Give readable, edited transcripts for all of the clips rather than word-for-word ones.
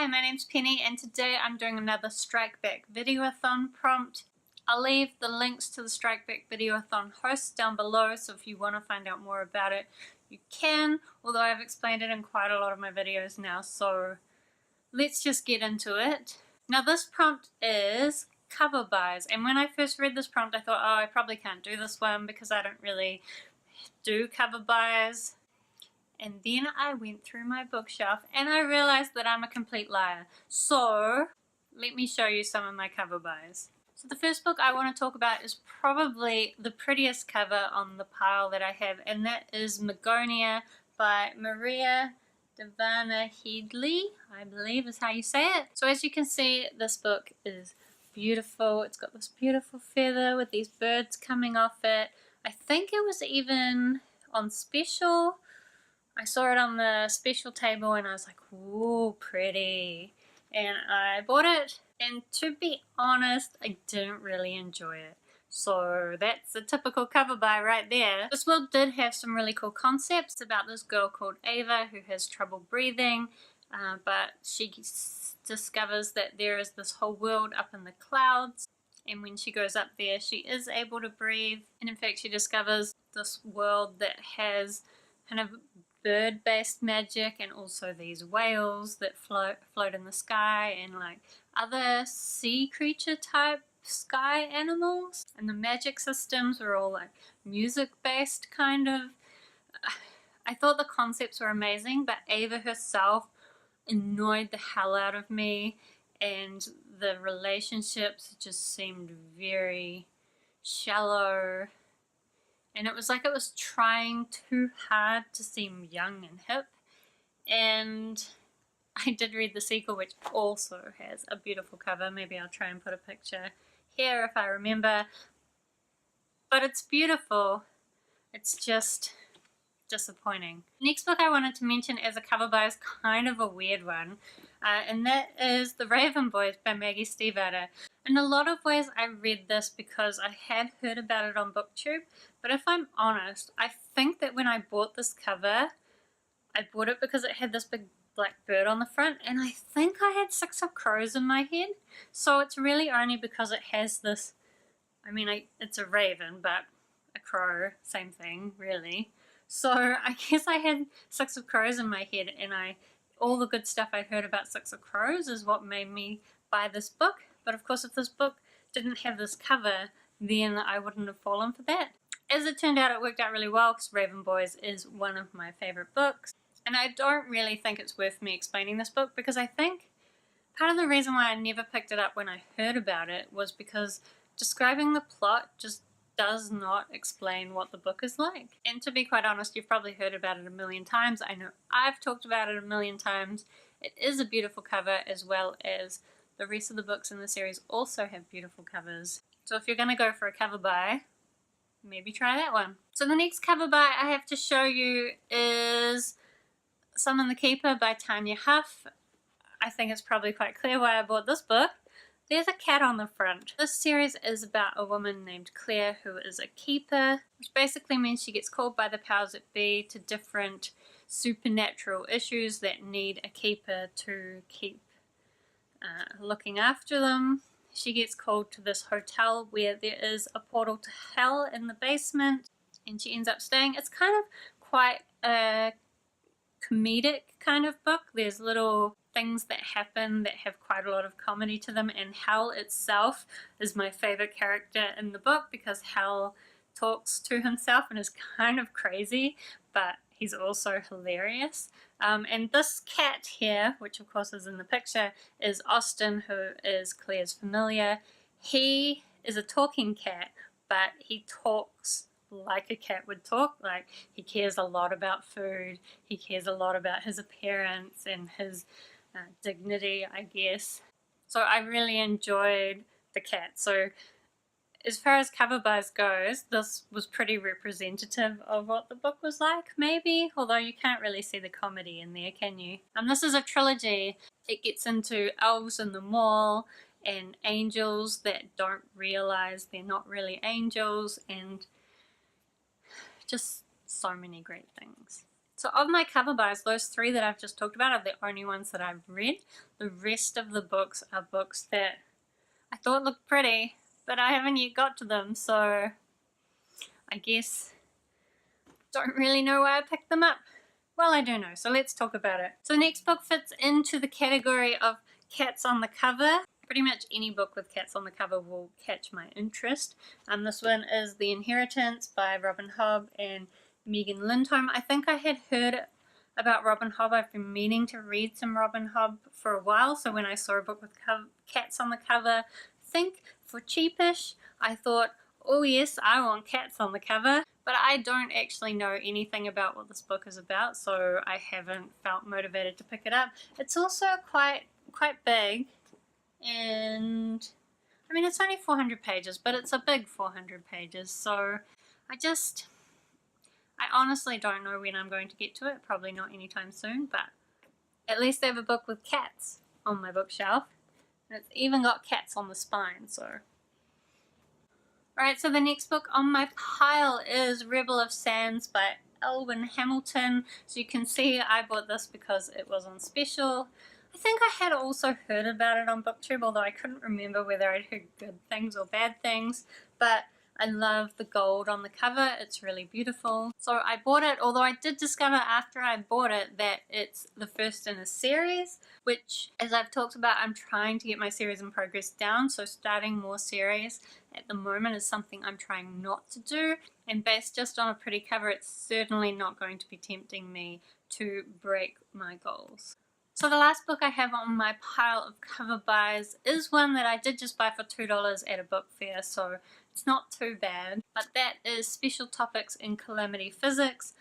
Hi, my name's Penny and today I'm doing another Strikebackvideoathon prompt. I'll leave the links to the Strikebackvideoathon hosts down below, so if you want to find out more about it, you can, although I've explained it in quite a lot of my videos now, so let's just get into it. Now this prompt is cover buys, and when I first read this prompt I thought, oh, I probably can't do this one because I don't really do cover buys. And then I went through my bookshelf and I realized that I'm a complete liar. So let me show you some of my cover buys. So the first book I want to talk about is probably the prettiest cover on the pile that I have, and that is Magana by Maria Devana Headley, I believe is how you say it. So as you can see, this book is beautiful. It's got this beautiful feather with these birds coming off it. I think it was even on special. I saw it on the special table and I was like, ooh, pretty. And I bought it, and to be honest, I didn't really enjoy it. So that's a typical cover buy right there. This book did have some really cool concepts about this girl called Ava who has trouble breathing, but she discovers that there is this whole world up in the clouds, and when she goes up there she is able to breathe, and in fact she discovers this world that has kind of bird-based magic and also these whales that float in the sky and like other sea creature type sky animals, and the magic systems were all like music-based kind of. I thought the concepts were amazing, but Ava herself annoyed the hell out of me, and the relationships just seemed very shallow. And it was like it was trying too hard to seem young and hip. And I did read the sequel, which also has a beautiful cover. Maybe I'll try and put a picture here if I remember. But it's beautiful. It's just disappointing. The next book I wanted to mention as a cover buy is kind of a weird one. And that is The Raven Boys by Maggie Stiefvater. In a lot of ways I read this because I had heard about it on Booktube, but if I'm honest, I think that when I bought this cover, I bought it because it had this big black bird on the front, and I think I had Six of Crows in my head. So it's really only because it has this, I mean, it's a raven, but a crow, same thing, really. So I guess I had Six of Crows in my head, and all the good stuff I'd heard about Six of Crows is what made me buy this book. But of course, if this book didn't have this cover, then I wouldn't have fallen for that. As it turned out, it worked out really well because Raven Boys is one of my favorite books. And I don't really think it's worth me explaining this book, because I think part of the reason why I never picked it up when I heard about it was because describing the plot just does not explain what the book is like. And to be quite honest, you've probably heard about it a million times. I know I've talked about it a million times. It is a beautiful cover, as well as the rest of the books in the series also have beautiful covers. So if you're going to go for a cover buy, maybe try that one. So the next cover buy I have to show you is Summon the Keeper by Tanya Huff. I think it's probably quite clear why I bought this book. There's a cat on the front. This series is about a woman named Claire who is a keeper, which basically means she gets called by the powers that be to different supernatural issues that need a keeper to keep looking after them. She gets called to this hotel where there is a portal to hell in the basement, and she ends up staying. It's kind of quite a comedic kind of book. There's little things that happen that have quite a lot of comedy to them, and Hell itself is my favorite character in the book because Hell talks to himself and is kind of crazy, but he's also hilarious. And this cat here, which of course is in the picture, is Austin, who is Claire's familiar. He is a talking cat, but he talks like a cat would talk. Like, he cares a lot about food, he cares a lot about his appearance and his dignity, I guess. So I really enjoyed the cat. So as far as cover buys goes, this was pretty representative of what the book was like, maybe, although you can't really see the comedy in there, can you? This is a trilogy. It gets into elves in the mall and angels that don't realize they're not really angels, and just so many great things. So of my cover buys, those 3 that I've just talked about are the only ones that I've read. The rest of the books are books that I thought looked pretty, but I haven't yet got to them, so I guess don't really know why I picked them up. Well, I do know, so let's talk about it. So the next book fits into the category of cats on the cover. Pretty much any book with cats on the cover will catch my interest. This one is The Inheritance by Robin Hobb and Megan Lindholm. I think I had heard about Robin Hobb. I've been meaning to read some Robin Hobb for a while, so when I saw a book with cats on the cover, I think for cheapish, I thought, oh yes, I want cats on the cover. But I don't actually know anything about what this book is about, so I haven't felt motivated to pick it up. It's also quite big, and I mean it's only 400 pages, but it's a big 400 pages, so I honestly don't know when I'm going to get to it. Probably not anytime soon, but at least I have a book with cats on my bookshelf, and it's even got cats on the spine, so. Alright, so the next book on my pile is Ribble of Sands by Elwyn Hamilton. So you can see I bought this because it was on special. I think I had also heard about it on Booktuber, although I couldn't remember whether I'd heard good things or bad things. But I love the gold on the cover. It's really beautiful. So I bought it, although I did discover after I bought it that it's the first in a series, which, as I've talked about, I'm trying to get my series in progress down. So starting more series at the moment is something I'm trying not to do. And based just on a pretty cover, it's certainly not going to be tempting me to break my goals. So the last book I have on my pile of cover buys is one that I did just buy for $2 at a book fair, so it's not too bad. But that is Special Topics in Calamity Physics.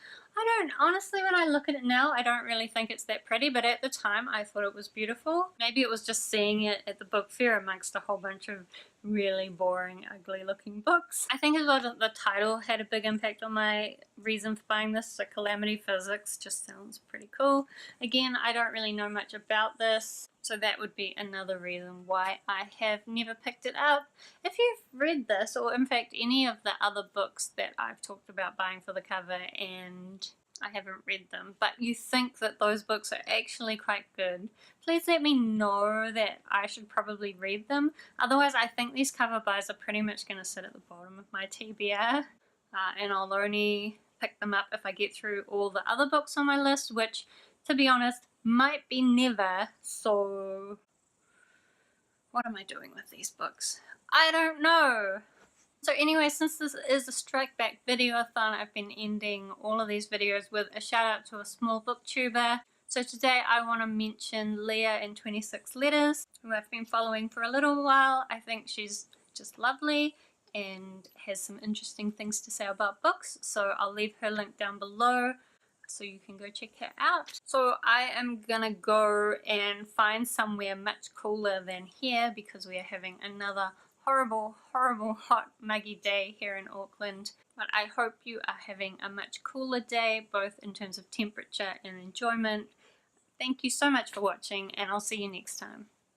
Honestly, when I look at it now, I don't really think it's that pretty, but at the time I thought it was beautiful. Maybe it was just seeing it at the book fair amongst a whole bunch of really boring, ugly looking books. I think as well that the title had a big impact on my reason for buying this, so Calamity Physics just sounds pretty cool. Again, I don't really know much about this, so that would be another reason why I have never picked it up. If you've read this, or in fact any of the other books that I've talked about buying for the cover and I haven't read them, but you think that those books are actually quite good, please let me know that I should probably read them. Otherwise, I think these cover buys are pretty much going to sit at the bottom of my TBR, and I'll only pick them up if I get through all the other books on my list, which, to be honest, might be never. So what am I doing with these books? I don't know. So anyway, since this is a Strikeback Videoathon, I've been ending all of these videos with a shout out to a small booktuber. So today I want to mention Leah in 26 Letters, who I've been following for a little while. I think she's just lovely and has some interesting things to say about books, so I'll leave her link down below so you can go check her out. So I am gonna go and find somewhere much cooler than here because we are having another horrible hot muggy day here in Auckland, but I hope you are having a much cooler day, both in terms of temperature and enjoyment. Thank you so much for watching, and I'll see you next time.